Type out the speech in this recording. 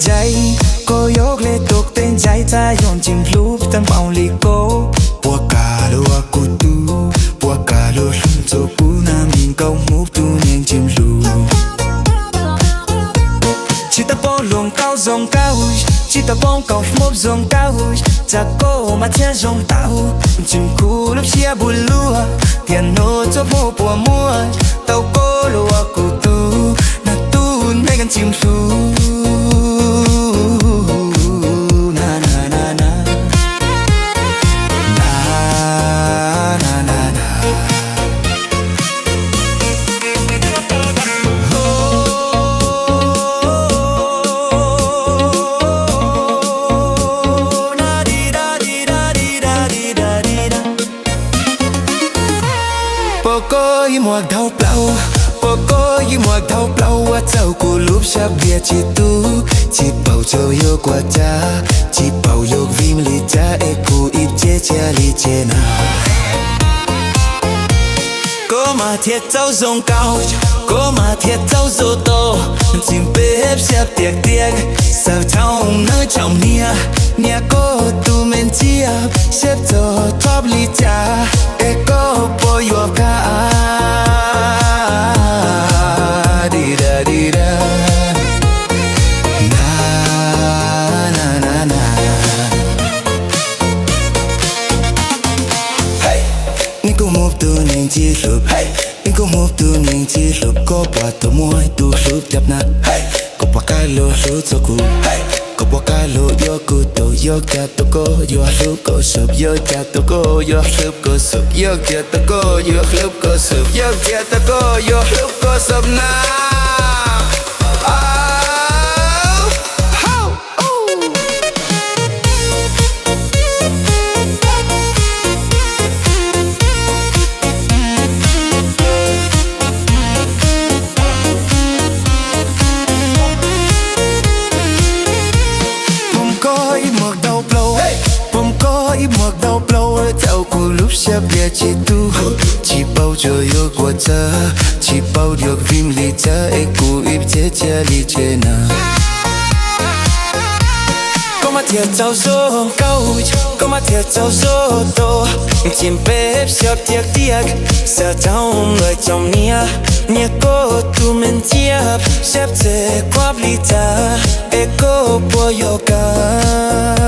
ใจก็ยกเลยตกเต้นใจใจยอมจิ้มลูบตั้งเป่าลิโก้ปวดกาลัวกูตูปวดกาลัวลุ่มโจกูน้ำยิงเกาหูตูเนียงจิ้มลูchỉ ta bông luồng cao dòng cao chỉ ta bông cầu mốp dòng cao cha cô mà theo dòng tao chim cu lúc chia buồn lúa tiền nô cho mua bùa mua tàu cô lúa cụ tu na tu mấy con chim su na na na na na na na na mùa đau plau, bố cô y mùa đau plau, qua châu cô lúc sắp bia chỉ tu, chỉ bảo châu yêu qua cha, chỉ bảo yêu vim li cha, e cô ít che cha li che na. Cô mà thiệt châu dòng cao, cô mà thiệt châu dô tô, chim bếp xếp tiệc tiệc, sao trong nơi trong nia cô tu men chia, xếp cho top li cha, e cô bố yêu cả. Di da na na na na hey ni ko move tu ning chi lup hey ni ko move tu ning chi lup ko pa to moi tu lup chap na hey ko pa ka lo lu cho ku hey ko pa ka lo yo ku to yo ka to ko yo lup ko sup yo ka to ko yo lup ko sup yo ka to ko yo lup ko sup yo ka to ko yo lup ko sup na bia chỉ tu chỉ bao giờ yêu qua cha chỉ bao được vim li cha e cô ít che cha li che na có mà thiệt giàu số cao có mà thiệt giàu số to chim bếp xếp tiệc tiệc sao trong người trong nia cô tu men chiap xếp che qua li cha e cô bùa yoga